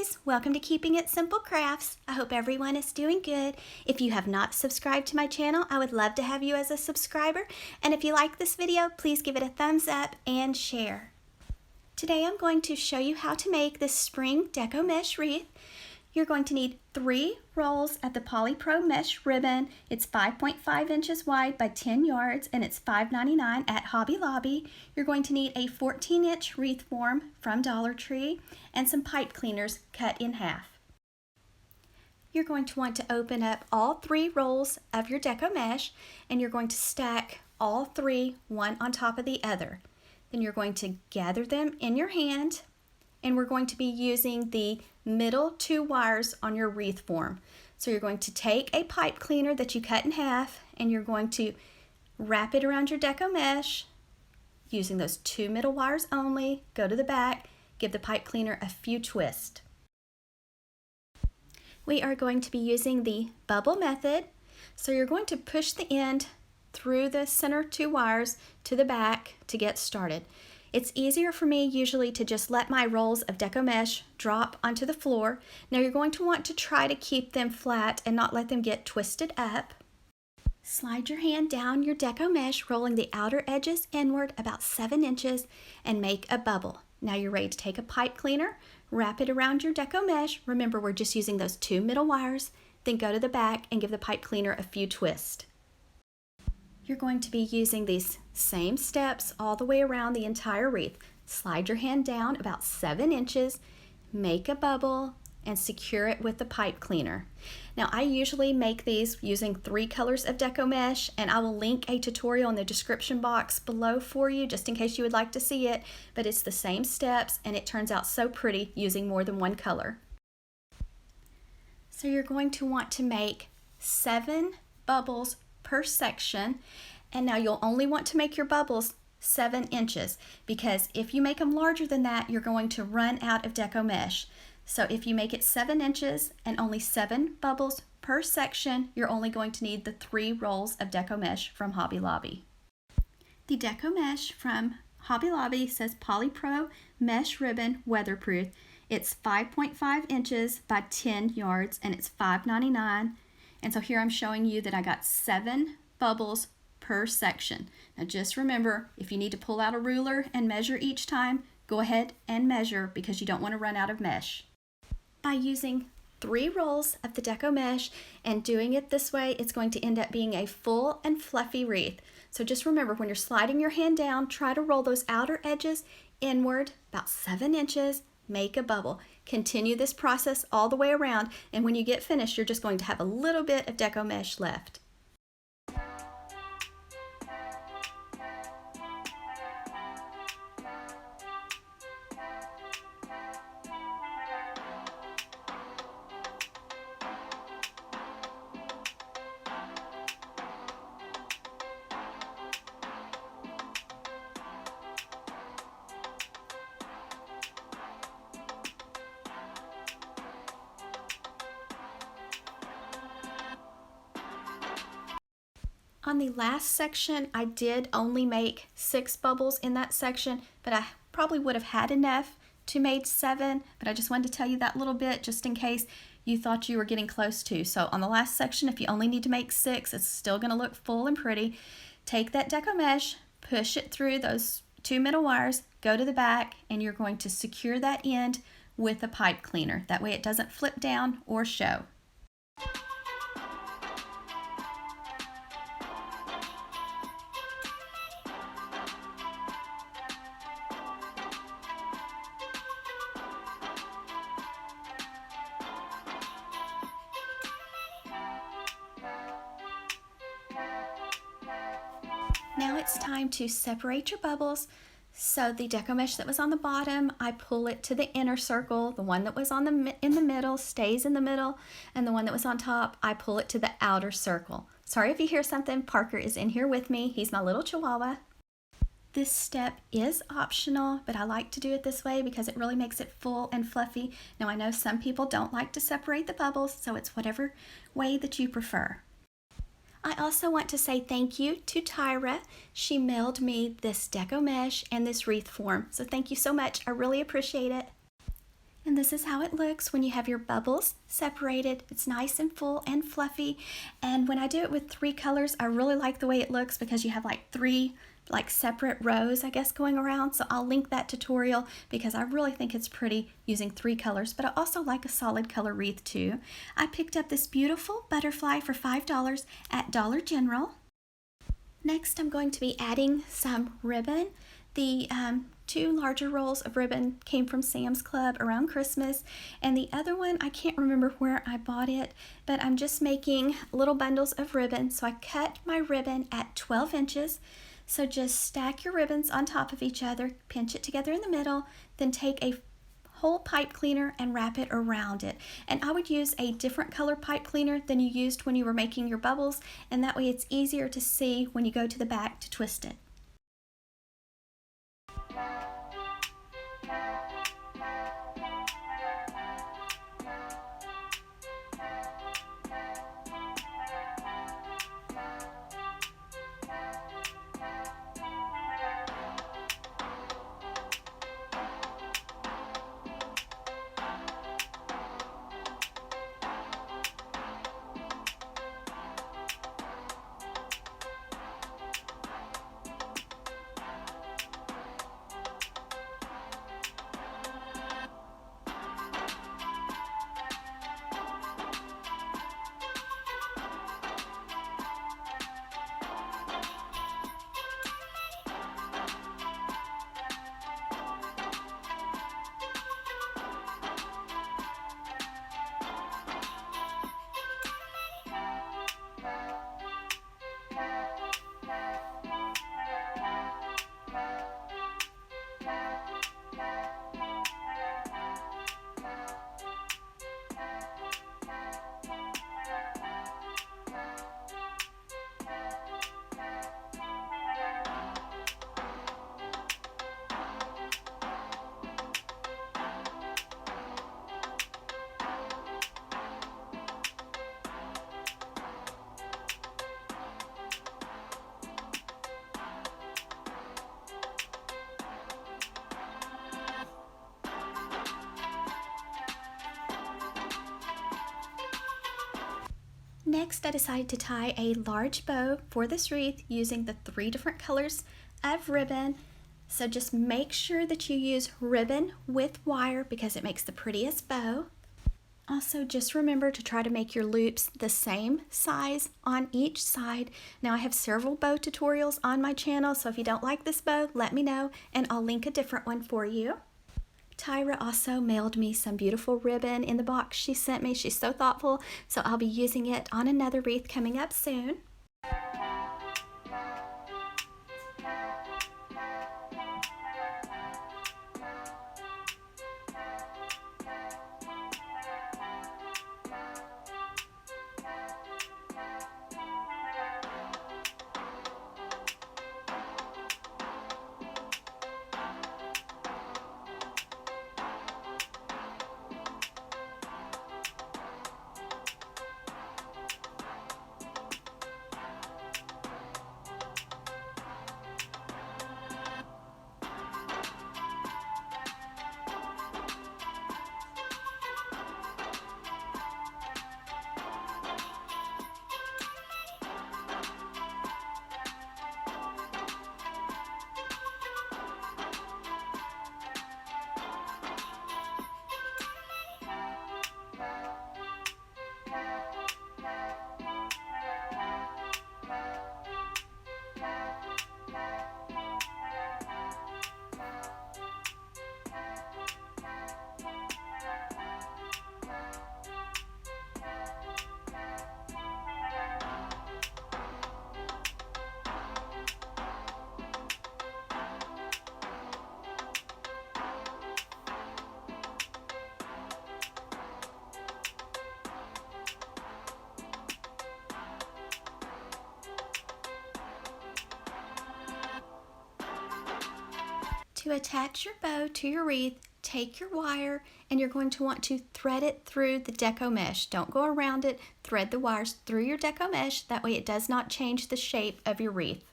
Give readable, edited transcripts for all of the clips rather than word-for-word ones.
guys, welcome to Keeping It Simple Crafts. I hope everyone is doing good. If you have not subscribed to my channel, I would love to have you as a subscriber. And if you like this video, please give it a thumbs up and share. Today I'm going to show you how to make this spring deco mesh wreath. You're going to need 3 rolls of the polypro mesh ribbon. It's 5.5 inches wide by 10 yards and it's $5.99 at Hobby Lobby. You're going to need a 14-inch wreath form from Dollar Tree and some pipe cleaners cut in half. You're going to want to open up all 3 rolls of your deco mesh and you're going to stack all 3 one on top of the other. Then you're going to gather them in your hand, and we're going to be using the middle 2 wires on your wreath form. So you're going to take a pipe cleaner that you cut in half and you're going to wrap it around your deco mesh using those 2 middle wires only. Go to the back, give the pipe cleaner a few twists. We are going to be using the bubble method. So you're going to push the end through the center 2 wires to the back to get started. It's easier for me usually to just let my rolls of deco mesh drop onto the floor. Now you're going to want to try to keep them flat and not let them get twisted up. Slide your hand down your deco mesh, rolling the outer edges inward about 7 inches and make a bubble. Now you're ready to take a pipe cleaner, wrap it around your deco mesh. Remember, we're just using those 2 middle wires. Then go to the back and give the pipe cleaner a few twists. You're going to be using these same steps all the way around the entire wreath. Slide your hand down about 7 inches, make a bubble, and secure it with the pipe cleaner. Now I usually make these using 3 colors of deco mesh, and I will link a tutorial in the description box below for you just in case you would like to see it, but it's the same steps and it turns out so pretty using more than 1 color. So you're going to want to make 7 bubbles per section, and now you'll only want to make your bubbles 7 inches because if you make them larger than that, you're going to run out of deco mesh. So if you make it 7 inches and only 7 bubbles per section, you're only going to need the 3 rolls of deco mesh from Hobby Lobby. The deco mesh from Hobby Lobby says polypro mesh ribbon weatherproof. It's 5.5 inches by 10 yards and it's $5.99. And so here I'm showing you that I got 7 bubbles per section. Now just remember, if you need to pull out a ruler and measure each time, go ahead and measure because you don't want to run out of mesh. By using 3 rolls of the deco mesh and doing it this way, it's going to end up being a full and fluffy wreath. So just remember, when you're sliding your hand down, try to roll those outer edges inward about 7 inches. Make a bubble. Continue this process all the way around, and when you get finished, you're just going to have a little bit of deco mesh left. On the last section, I did only make 6 bubbles in that section, but I probably would have had enough to make 7, but I just wanted to tell you that little bit just in case you thought you were getting close to. So on the last section, if you only need to make 6, it's still going to look full and pretty. Take that deco mesh, push it through those 2 middle wires, go to the back, and you're going to secure that end with a pipe cleaner. That way it doesn't flip down or show. Now it's time to separate your bubbles. So the deco mesh that was on the bottom, I pull it to the inner circle. The one that was in the middle stays in the middle, and the one that was on top, I pull it to the outer circle. Sorry if you hear something, Parker is in here with me. He's my little chihuahua. This step is optional, but I like to do it this way because it really makes it full and fluffy. Now I know some people don't like to separate the bubbles, so it's whatever way that you prefer. I also want to say thank you to Tyra. She mailed me this deco mesh and this wreath form. So thank you so much. I really appreciate it. And And this is how it looks when you have your bubbles separated. It's nice and full and fluffy. And when I do it with 3 colors, I really like the way it looks because you have like 3 separate rows, I guess, going around. So I'll link that tutorial because I really think it's pretty using 3 colors, but I also like a solid color wreath too. I picked up this beautiful butterfly for $5 at Dollar General. Next, I'm going to be adding some ribbon. The 2 larger rolls of ribbon came from Sam's Club around Christmas, and the other one, I can't remember where I bought it, but I'm just making little bundles of ribbon. So I cut my ribbon at 12 inches. So just stack your ribbons on top of each other, pinch it together in the middle, then take a whole pipe cleaner and wrap it around it. And I would use a different color pipe cleaner than you used when you were making your bubbles, and that way it's easier to see when you go to the back to twist it. Next, I decided to tie a large bow for this wreath using the 3 different colors of ribbon. So just make sure that you use ribbon with wire because it makes the prettiest bow. Also, just remember to try to make your loops the same size on each side. Now, I have several bow tutorials on my channel, so if you don't like this bow, let me know and I'll link a different one for you. Tyra also mailed me some beautiful ribbon in the box she sent me. She's so thoughtful, so I'll be using it on another wreath coming up soon. To attach your bow to your wreath, take your wire and you're going to want to thread it through the Deco mesh. Don't go around it, thread the wires through your Deco mesh, that way it does not change the shape of your wreath.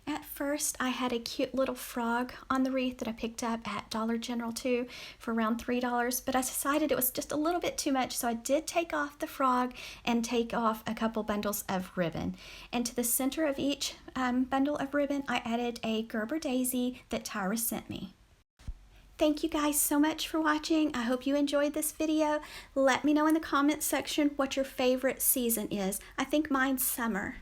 At first, I had a cute little frog on the wreath that I picked up at Dollar General too for around $3, but I decided it was just a little bit too much, so I did take off the frog and take off a couple bundles of ribbon. And to the center of each bundle of ribbon, I added a Gerber daisy that Tyra sent me. Thank you guys so much for watching. I hope you enjoyed this video. Let me know in the comments section what your favorite season is. I think mine's summer.